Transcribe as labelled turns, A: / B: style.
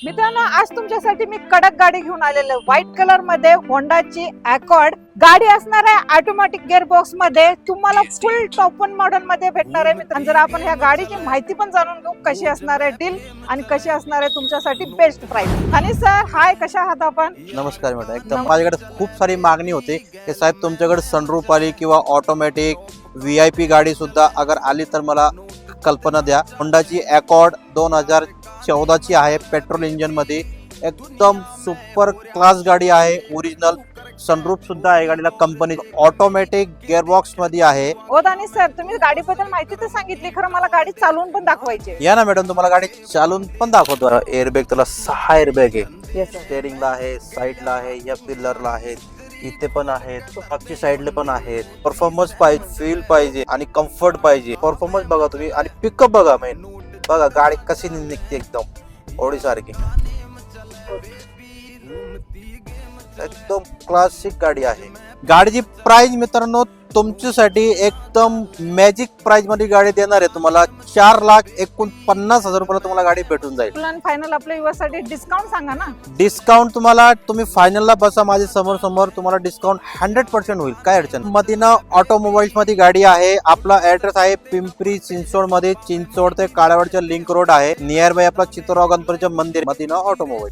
A: मित्रांनो, आज तुमच्यासाठी मी कडक गाडी घेऊन आलेलो व्हाईट कलर मध्ये होंडाची अकॉर्ड गाडी असणार आहे ऑटोमॅटिक गिअर बॉक्स मध्ये. तुम्हाला फुल टॉप वन मॉडेल मध्ये भेटणार आहे मित्रांनो. जर आपण ह्या गाडीची माहिती पण जाणून घेऊ, कशी असणार आहे डील आणि कशी असणार आहे तुमच्यासाठी बेस्ट प्राइस. आणि सर हाय, कशा आहात आपण?
B: नमस्कार मॅडम. एकदम माझ्याकडे खूप सारी मागणी होती की साहेब तुमच्याकडे सनरूफ आली किंवा ऑटोमॅटिक VIP गाडी सुद्धा अगर आली तर मला कल्पना द्या. होंडाची अकॉर्ड 2014 ची आहे, पेट्रोल इंजिन मध्ये एकदम सुपर क्लास गाडी आहे. ओरिजिनल सनरूफ सुद्धा आहे गाडीला, कंपनी ऑटोमॅटिक गिअरबॉक्स मध्ये आहे.
A: हो दानिश सर, तुम्ही गाडीबद्दल माहिती तर सांगितली, खरं मला गाडी चालवून पण दाखवायची.
B: या ना मॅडम, तुम्हाला गाडी चालून पण दाखवतो. एअरबॅग त्याला 6 एअरबॅग आहे.
A: Yes sir.
B: स्टेअरिंगला आहे, साईडला आहे, या पिलरला आहे, इथे पण आहेत, मागच्या साईडला पण आहेत. परफॉर्मन्स पाहिजे, फील पाहिजे आणि कम्फर्ट पाहिजे. परफॉर्मन्स बघा तुम्ही आणि पिकअप बघा. मेन बघा गाडी कशी निघते, एकदम ओडी सारखी, एकदम क्लासिक गाडी आहे. गाडीची प्राइस मित्रांनो तुमच्यासाठी एकदम मॅजिक प्राइस मध्ये गाडी देणार आहे. तुम्हाला 4,49,000 रुपयाला तुम्हाला गाडी भेटून जाईल.
A: फुल अँड फायनल आपल्या युवासाठी डिस्काउंट सांगा ना.
B: डिस्काउंट तुम्हाला, तुम्ही फायनलला बसा माझ्या समोर, तुम्हाला डिस्काउंट 100% होईल. काय अडचण. मदीना ऑटोमोबाईल्स मध्ये गाडी आहे. आपला ऍड्रेस आहे पिंपरी चिंचवड मध्ये. चिंचवड ते काळावाडच्या लिंक रोड आहे. नियर बाय आपला चित्तोरगाव गणपतीचं मंदिर, मदीना ऑटोमोबाईल.